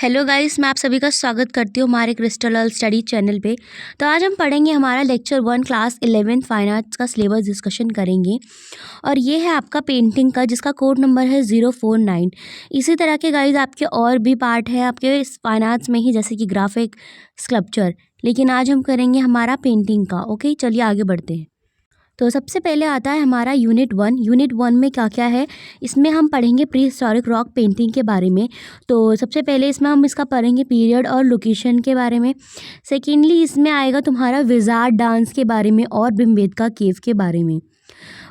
Hello guys, मैं आप सभी का स्वागत करती हूँ हमारे क्रिस्टल ऑल स्टडी चैनल पे। तो आज हम पढ़ेंगे हमारा लेक्चर 1 क्लास 11 फाइन आर्ट्स का सिलेबस डिस्कशन करेंगे। और ये है आपका पेंटिंग का, जिसका कोड नंबर है 049। इसी तरह के गाइस आपके और भी पार्ट है आपके इस फाइन आर्ट्स में ही, जैसे कि ग्राफिक, स्कल्पचर, लेकिन आज हम करेंगे हमारा पेंटिंग का। ओके, चलिए आगे बढ़ते हैं। तो सबसे पहले आता है हमारा यूनिट 1। यूनिट 1 में क्या क्या है, इसमें हम पढ़ेंगे प्री हिस्टोरिक रॉक पेंटिंग के बारे में। तो सबसे पहले इसमें हम इसका पढ़ेंगे पीरियड और लोकेशन के बारे में। सेकेंडली इसमें आएगा तुम्हारा विजार्ड डांस के बारे में और भीमबेटका केव के बारे में।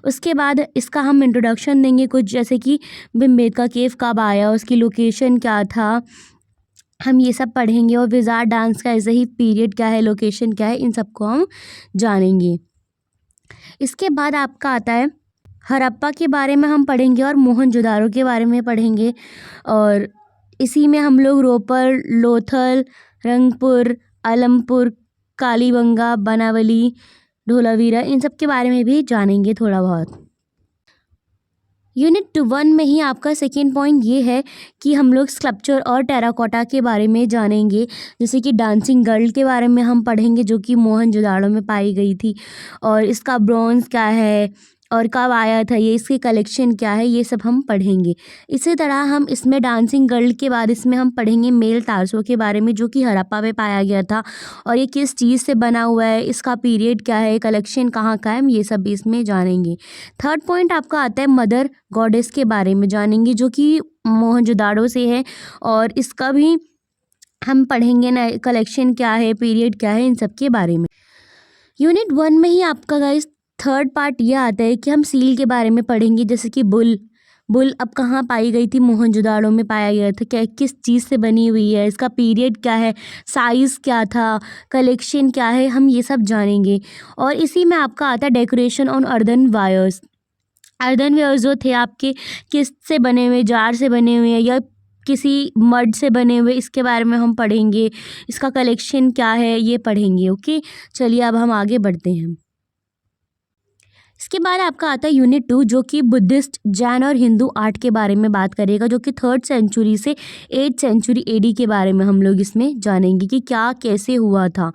उसके बाद इसका हम इंट्रोडक्शन देंगे कुछ, जैसे कि भीमबेटका केव कब आया, उसकी लोकेशन क्या था, हम ये सब पढ़ेंगे। और विजार्ड डांस का ऐसे ही पीरियड क्या है, लोकेशन क्या है, इन सबको हम जानेंगे। इसके बाद आपका आता है हड़प्पा के बारे में हम पढ़ेंगे और मोहनजोदाड़ो के बारे में पढ़ेंगे। और इसी में हम लोग रोपर, लोथल, रंगपुर, आलमपुर, कालीबंगा, बनावली, धोलावीरा, इन सब के बारे में भी जानेंगे थोड़ा बहुत। यूनिट 1 में ही आपका सेकेंड पॉइंट ये है कि हम लोग स्कल्पचर और टेराकोटा के बारे में जानेंगे। जैसे कि डांसिंग गर्ल के बारे में हम पढ़ेंगे, जो कि मोहनजोदाड़ो में पाई गई थी, और इसका ब्रॉन्ज क्या है और कब आया था, ये इसकी कलेक्शन क्या है, ये सब हम पढ़ेंगे। इसी तरह हम इसमें डांसिंग गर्ल के बाद इसमें हम पढ़ेंगे मेल टार्सो के बारे में, जो कि हड़प्पा में पाया गया था, और ये किस चीज़ से बना हुआ है, इसका पीरियड क्या है, कलेक्शन कहाँ का है, हम ये सब भी इसमें जानेंगे। थर्ड पॉइंट आपका आता है मदर गॉडेस के बारे में जानेंगे, जो कि मोहनजोदाड़ो से है, और इसका भी हम पढ़ेंगे ना, कलेक्शन क्या है, पीरियड क्या है, इन सब के बारे में। यूनिट 1 में ही आपका गाइस थर्ड पार्ट ये आता है कि हम सील के बारे में पढ़ेंगे। जैसे कि बुल अब कहाँ पाई गई थी, मोहनजोदाड़ो में पाया गया था, क्या किस चीज़ से बनी हुई है, इसका पीरियड क्या है, साइज़ क्या था, कलेक्शन क्या है, हम ये सब जानेंगे। और इसी में आपका आता है decoration on earthen wares. Earthen wares जो थे आपके किस से बने हुए, जार से बने हुए हैं या किसी मड से बने हुए, इसके बारे में हम पढ़ेंगे। इसका कलेक्शन क्या है, ये पढ़ेंगे। ओके, चलिए अब हम आगे बढ़ते हैं। इसके बाद आपका आता है यूनिट 2, जो कि बुद्धिस्ट, जैन और हिंदू आर्ट के बारे में बात करेगा, जो कि 3rd सेंचुरी से 8th सेंचुरी एडी के बारे में हम लोग इसमें जानेंगे कि क्या कैसे हुआ था।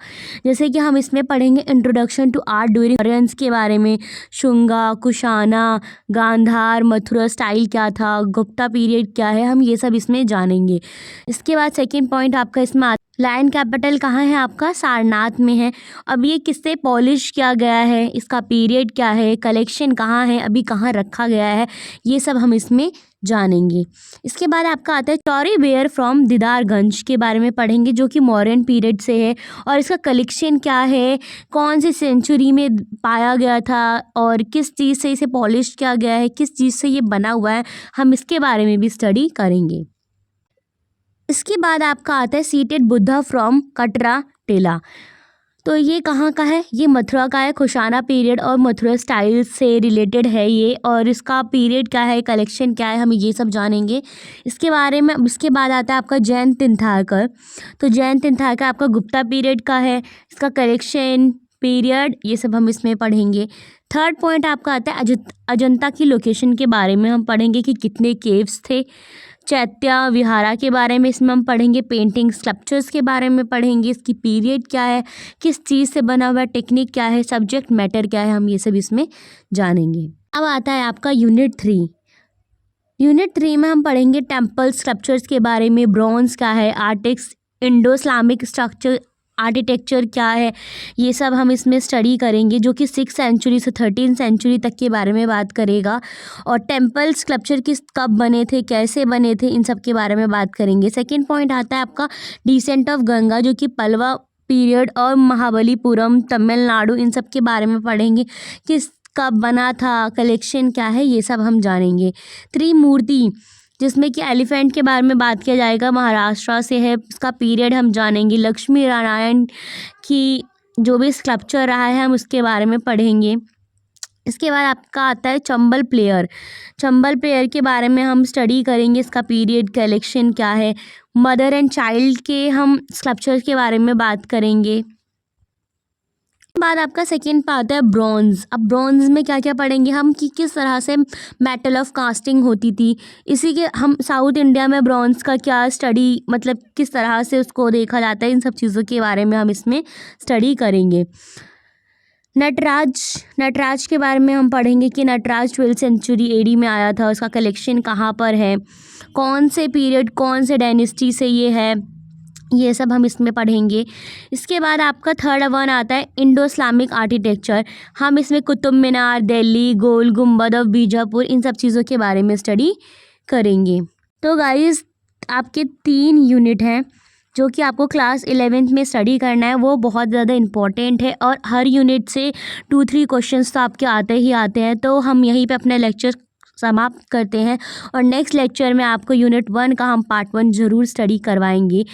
जैसे कि हम इसमें पढ़ेंगे introduction to art during Mauryans के बारे में, शुंगा, कुशाना, गांधार, मथुरा स्टाइल क्या था, गुप्ता पीरियड क्या है, हम ये सब इसमें जानेंगे। इसके बाद सेकेंड पॉइंट आपका इसमें लायन कैपिटल कहाँ है, आपका सारनाथ में है। अब ये किससे पॉलिश किया गया है, इसका पीरियड क्या है, कलेक्शन कहाँ है, अभी कहाँ रखा गया है, ये सब हम इसमें जानेंगे। इसके बाद आपका आता है टॉरी वेयर फ्रॉम दीदारगंज के बारे में पढ़ेंगे, जो कि मॉडर्न पीरियड से है, और इसका कलेक्शन क्या है, कौन सी सेंचुरी में पाया गया था, और किस चीज़ से इसे पॉलिश किया गया है, किस चीज़ से ये बना हुआ है, हम इसके बारे में भी स्टडी करेंगे। इसके बाद आपका आता है सीटेड बुद्धा फ्रॉम कटरा टेला। तो ये कहाँ का है, ये मथुरा का है। कुशाना पीरियड और मथुरा स्टाइल से रिलेटेड है ये, और इसका पीरियड क्या है, कलेक्शन क्या है, हम ये सब जानेंगे इसके बारे में। इसके बाद आता है आपका जैन तीर्थंकर। तो जैन तीर्थंकर आपका गुप्ता पीरियड का है, इसका कलेक्शन, पीरियड, ये सब हम इसमें पढ़ेंगे। थर्ड पॉइंट आपका आता है अजंता की लोकेशन के बारे में हम पढ़ेंगे कि कितने केव्स थे। चैत्य विहारा के बारे में इसमें हम पढ़ेंगे। पेंटिंग स्कल्पचर्स के बारे में पढ़ेंगे, इसकी पीरियड क्या है, किस चीज़ से बना हुआ है, टेक्निक क्या है, सब्जेक्ट मैटर क्या है, हम ये सब इसमें जानेंगे। अब आता है आपका यूनिट 3। यूनिट 3 में हम पढ़ेंगे टेम्पल स्कल्पचर्स के बारे में, ब्रॉन्ज क्या है, आर्टिक्स, इंडो इस्लामिक स्ट्रक्चर आर्किटेक्चर क्या है, ये सब हम इसमें स्टडी करेंगे, जो कि 6th सेंचुरी से 13th सेंचुरी तक के बारे में बात करेगा। और टेम्पल स्कल्पचर किस कब बने थे, कैसे बने थे, इन सब के बारे में बात करेंगे। सेकंड पॉइंट आता है आपका डिसेंट ऑफ गंगा, जो कि पल्लवा पीरियड और महाबलीपुरम, तमिलनाडु, इन सब के बारे में पढ़ेंगे, किस कब बना था, कलेक्शन क्या है, ये सब हम जानेंगे। त्रिमूर्ति, जिसमें कि एलिफेंट के बारे में बात किया जाएगा, महाराष्ट्र से है, इसका पीरियड हम जानेंगे। लक्ष्मी नारायण की जो भी स्कल्पचर रहा है, हम उसके बारे में पढ़ेंगे। इसके बाद आपका आता है चंबल प्लेयर। चंबल प्लेयर के बारे में हम स्टडी करेंगे, इसका पीरियड, कलेक्शन क्या है। मदर एंड चाइल्ड के हम स्कल्पचर के बारे में बात करेंगे। बाद आपका सेकेंड पे आता है ब्रॉन्ज़। अब ब्रॉन्ज़ में क्या क्या पढ़ेंगे हम कि किस तरह से मेटल ऑफ कास्टिंग होती थी। इसी के हम साउथ इंडिया में ब्रॉन्ज़ का क्या स्टडी, मतलब किस तरह से उसको देखा जाता है, इन सब चीज़ों के बारे में हम इसमें स्टडी करेंगे। नटराज के बारे में हम पढ़ेंगे कि नटराज 12th सेंचुरी एडी में आया था, उसका कलेक्शन कहाँ पर है, कौन से पीरियड कौन से डायनेस्टी से ये है, ये सब हम इसमें पढ़ेंगे। इसके बाद आपका थर्ड वन आता है इंडो इस्लामिक आर्किटेक्चर। हम इसमें कुतुब मीनार, दिल्ली, गोल गुम्बद और बीजापुर, इन सब चीज़ों के बारे में स्टडी करेंगे। तो गाइज़ आपके 3 यूनिट हैं जो कि आपको क्लास 11th में स्टडी करना है, वो बहुत ज़्यादा इम्पॉर्टेंट है और हर यूनिट से 2-3 क्वेश्चंस तो आपके आते ही आते हैं। तो हम यहीं पे अपने लेक्चर समाप्त करते हैं और नेक्स्ट लेक्चर में आपको यूनिट 1 का हम पार्ट 1 ज़रूर स्टडी करवाएंगे।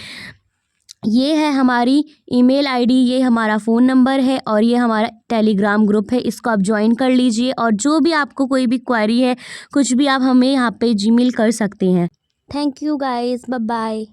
ये है हमारी ईमेल आईडी, ये हमारा फ़ोन नंबर है और ये हमारा टेलीग्राम ग्रुप है, इसको आप ज्वाइन कर लीजिए। और जो भी आपको कोई भी क्वेरी है, कुछ भी, आप हमें यहाँ पे जीमेल कर सकते हैं। Thank you guys, bye bye.